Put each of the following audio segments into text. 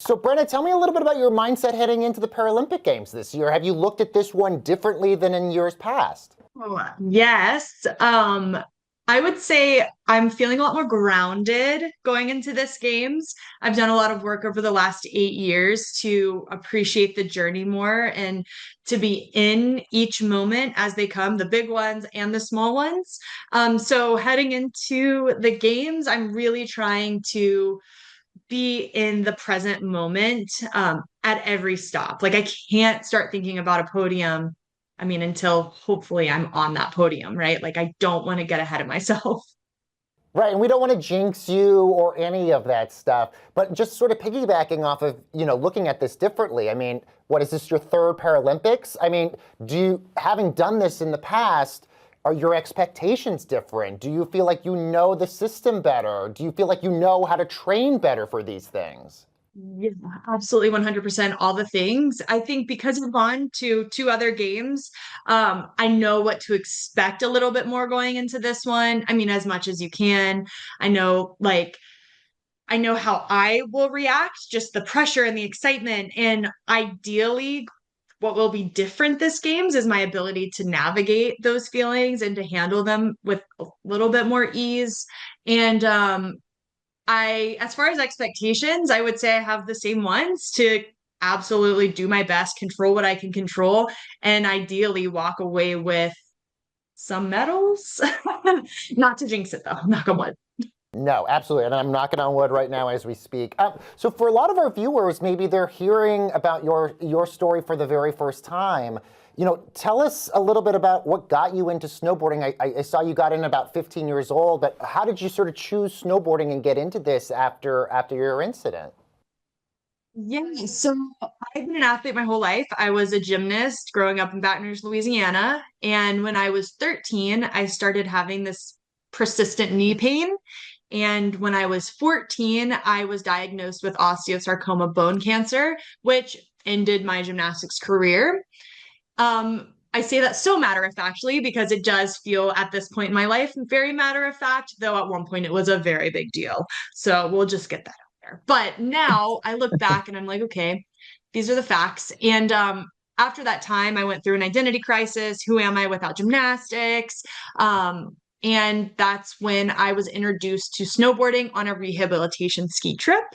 So, Brenna, tell me a little bit about your mindset heading into the Paralympic Games this year. Have you looked at this one differently than in years past? Oh, yes. I would say I'm feeling a lot more grounded going into this games. I've done a lot of work over the last 8 years to appreciate the journey more and to be in each moment as they come, the big ones and the small ones. So heading into the games, I'm really trying to be in the present moment at every stop. Like I can't start thinking about a podium. I mean, until hopefully I'm on that podium, right? Like I don't want to get ahead of myself. Right, and we don't want to jinx you or any of that stuff, but just sort of piggybacking off of, looking at this differently. I mean, what is this, your third Paralympics? I mean, having done this in the past, are your expectations different? Do you feel like you know the system better? Do you feel like you know how to train better for these things? Yeah, absolutely 100% all the things. I think because I've gone to two other games, I know what to expect a little bit more going into this one. I mean, as much as you can. I know I know how I will react, just the pressure and the excitement. And ideally, what will be different this games is my ability to navigate those feelings and to handle them with a little bit more ease. And as far as expectations, I would say I have the same ones to absolutely do my best, control what I can control, and ideally walk away with some medals. Not to jinx it though, knock on wood. No, absolutely. And I'm knocking on wood right now as we speak. So for a lot of our viewers, maybe they're hearing about your story for the very first time. Tell us a little bit about what got you into snowboarding. I saw you got in about 15 years old, but how did you sort of choose snowboarding and get into this after your incident? Yeah, so I've been an athlete my whole life. I was a gymnast growing up in Baton Rouge, Louisiana. And when I was 13, I started having this persistent knee pain. And when I was 14, I was diagnosed with osteosarcoma bone cancer, which ended my gymnastics career. I say that so matter of factly because it does feel at this point in my life very matter of fact, though at one point it was a very big deal. So we'll just get that out there. But now I look back and I'm like, okay, these are the facts. And after that time, I went through an identity crisis. Who am I without gymnastics? And that's when I was introduced to snowboarding on a rehabilitation ski trip.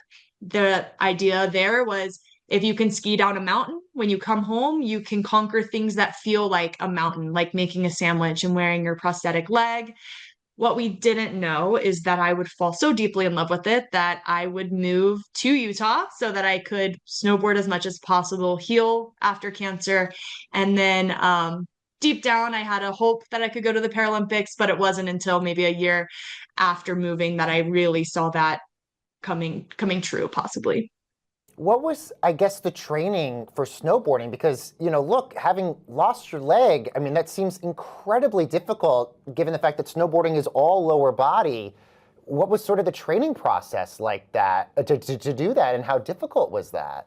The idea there was if you can ski down a mountain, when you come home, you can conquer things that feel like a mountain, like making a sandwich and wearing your prosthetic leg. What we didn't know is that I would fall so deeply in love with it that I would move to Utah so that I could snowboard as much as possible, heal after cancer. And then deep down, I had a hope that I could go to the Paralympics, but it wasn't until maybe a year after moving that I really saw that coming true, possibly. What was, I guess, the training for snowboarding? Because, look, having lost your leg, I mean, that seems incredibly difficult given the fact that snowboarding is all lower body. What was sort of the training process like that to do that, and how difficult was that?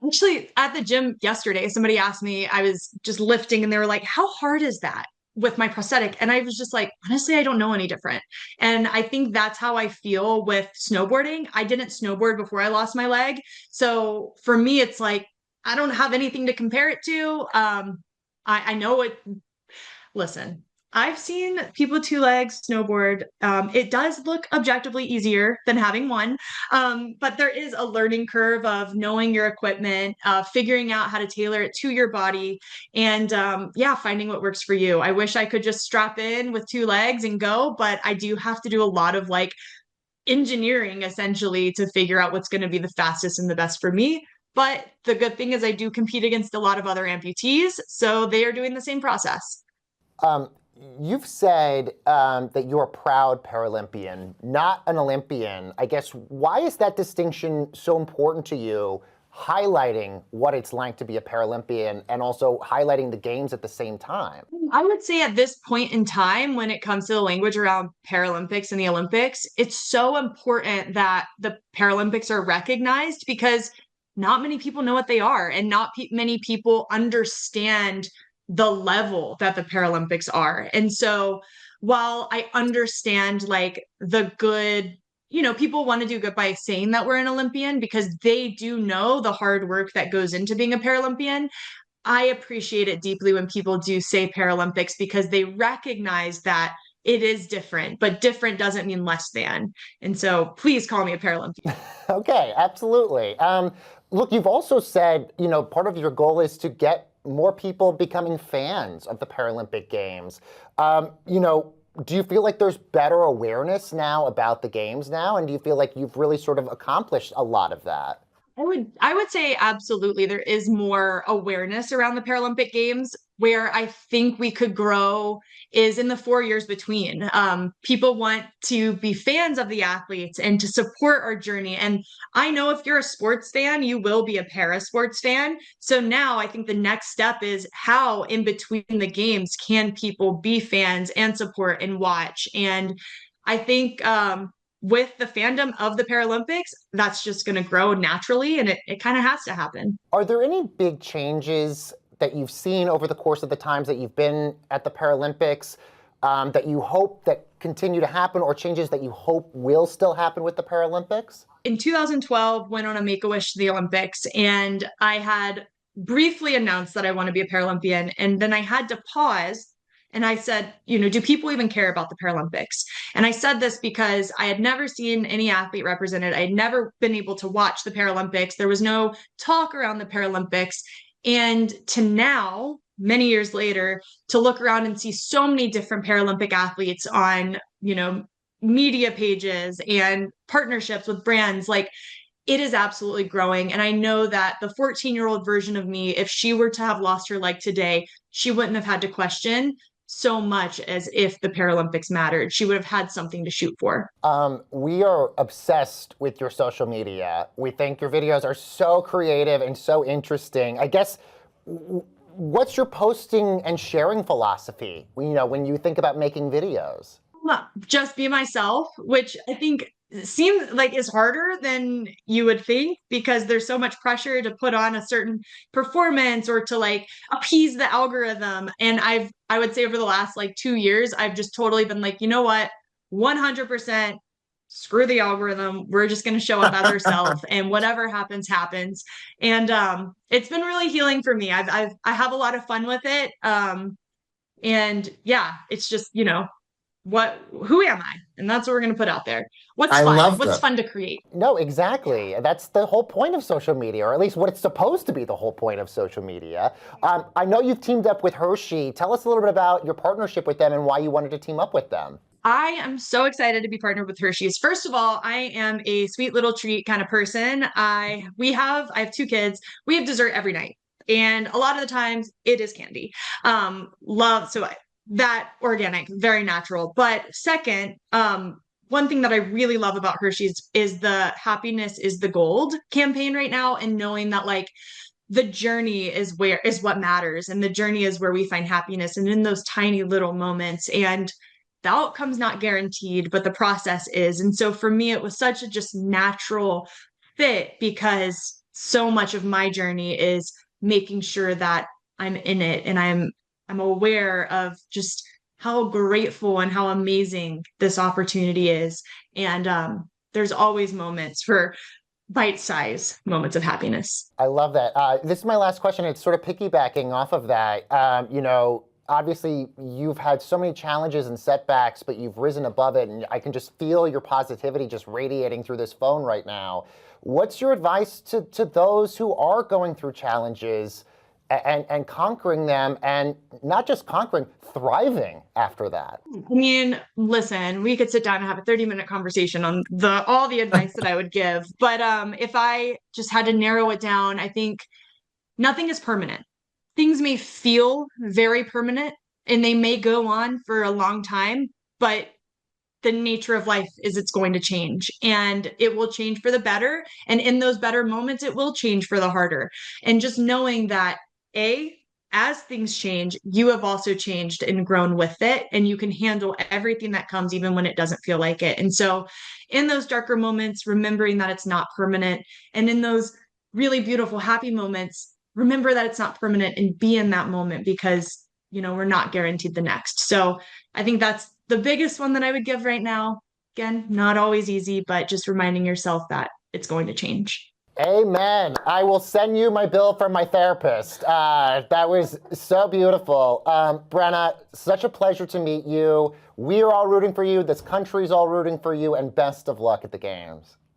Actually, at the gym yesterday, somebody asked me, I was just lifting and they were like, how hard is that with my prosthetic? And I was just like, honestly, I don't know any different. And I think that's how I feel with snowboarding. I didn't snowboard before I lost my leg. So for me, it's like, I don't have anything to compare it to. I know it, listen, I've seen people with two legs snowboard. It does look objectively easier than having one, but there is a learning curve of knowing your equipment, figuring out how to tailor it to your body, and yeah, finding what works for you. I wish I could just strap in with two legs and go, but I do have to do a lot of like engineering essentially to figure out what's going to be the fastest and the best for me. But the good thing is I do compete against a lot of other amputees, so they are doing the same process. Um, you've said that you're a proud Paralympian, not an Olympian. I guess, why is that distinction so important to you, highlighting what it's like to be a Paralympian and also highlighting the games at the same time? I would say at this point in time, when it comes to the language around Paralympics and the Olympics, it's so important that the Paralympics are recognized because not many people know what they are, and not many people understand the level that the Paralympics are. And so while I understand like the good people want to do good by saying that we're an Olympian because they do know the hard work that goes into being a Paralympian. I appreciate it deeply when people do say Paralympics because they recognize that it is different, but different doesn't mean less than. And so please call me a Paralympian. Okay, absolutely. Look, you've also said, part of your goal is to get more people becoming fans of the Paralympic Games. Do you feel like there's better awareness now about the games now? And do you feel like you've really sort of accomplished a lot of that? I would say absolutely there is more awareness around the Paralympic Games. Where I think we could grow is in the 4 years between. People want to be fans of the athletes and to support our journey. And I know if you're a sports fan, you will be a para sports fan. So now I think the next step is how in between the games can people be fans and support and watch. And I think with the fandom of the Paralympics, that's just going to grow naturally and it kind of has to happen. Are there any big changes that you've seen over the course of the times that you've been at the Paralympics that you hope that continue to happen, or changes that you hope will still happen with the Paralympics? In 2012, went on a Make-A-Wish to the Olympics, and I had briefly announced that I want to be a Paralympian. And then I had to pause and I said, do people even care about the Paralympics? And I said this because I had never seen any athlete represented. I had never been able to watch the Paralympics. There was no talk around the Paralympics. And to now, many years later, to look around and see so many different Paralympic athletes on, media pages and partnerships with brands, like it is absolutely growing. And I know that the 14-year-old version of me, if she were to have lost her leg today, she wouldn't have had to question so much as if the Paralympics mattered. She would have had something to shoot for. We are obsessed with your social media. We think your videos are so creative and so interesting. I guess, what's your posting and sharing philosophy, when you think about making videos? Just be myself, which I think seems like is harder than you would think because there's so much pressure to put on a certain performance or to like appease the algorithm. And I would say over the last like 2 years, I've just totally been like, you know what, 100% screw the algorithm. We're just going to show up as ourselves and whatever happens, happens. And it's been really healing for me. I have a lot of fun with it. And yeah, it's just, who am I? And that's what we're going to put out there. What's I fun? love What's that. fun to create? No, exactly. That's the whole point of social media, or at least what it's supposed to be the whole point of social media. I know you've teamed up with Hershey. Tell us a little bit about your partnership with them and why you wanted to team up with them. I am so excited to be partnered with Hershey's. First of all, I am a sweet little treat kind of person. I have 2 kids. We have dessert every night. And a lot of the times it is candy. That organic, very natural. But second, one thing that I really love about Hershey's is the happiness is the gold campaign right now, and knowing that like the journey is what matters, and the journey is where we find happiness, and in those tiny little moments. And the outcome's not guaranteed, but the process is. And so for me, it was such a just natural fit because so much of my journey is making sure that I'm in it and I'm aware of just how grateful and how amazing this opportunity is. And there's always moments for bite-sized moments of happiness. I love that. This is my last question. It's sort of piggybacking off of that. Obviously, you've had so many challenges and setbacks, but you've risen above it, and I can just feel your positivity just radiating through this phone right now. What's your advice to those who are going through challenges and conquering them, and not just conquering, thriving after that? I mean, listen, we could sit down and have a 30-minute conversation on all the advice that I would give. But if I just had to narrow it down, I think nothing is permanent. Things may feel very permanent and they may go on for a long time, but the nature of life is it's going to change, and it will change for the better. And in those better moments, it will change for the harder. And just knowing that as things change, you have also changed and grown with it, and you can handle everything that comes, even when it doesn't feel like it. And so in those darker moments, remembering that it's not permanent, and in those really beautiful, happy moments, remember that it's not permanent and be in that moment, because, we're not guaranteed the next. So I think that's the biggest one that I would give right now. Again, not always easy, but just reminding yourself that it's going to change. Amen. I will send you my bill from my therapist. That was so beautiful. Brenna, such a pleasure to meet you. We are all rooting for you. This country's all rooting for you, and best of luck at the games.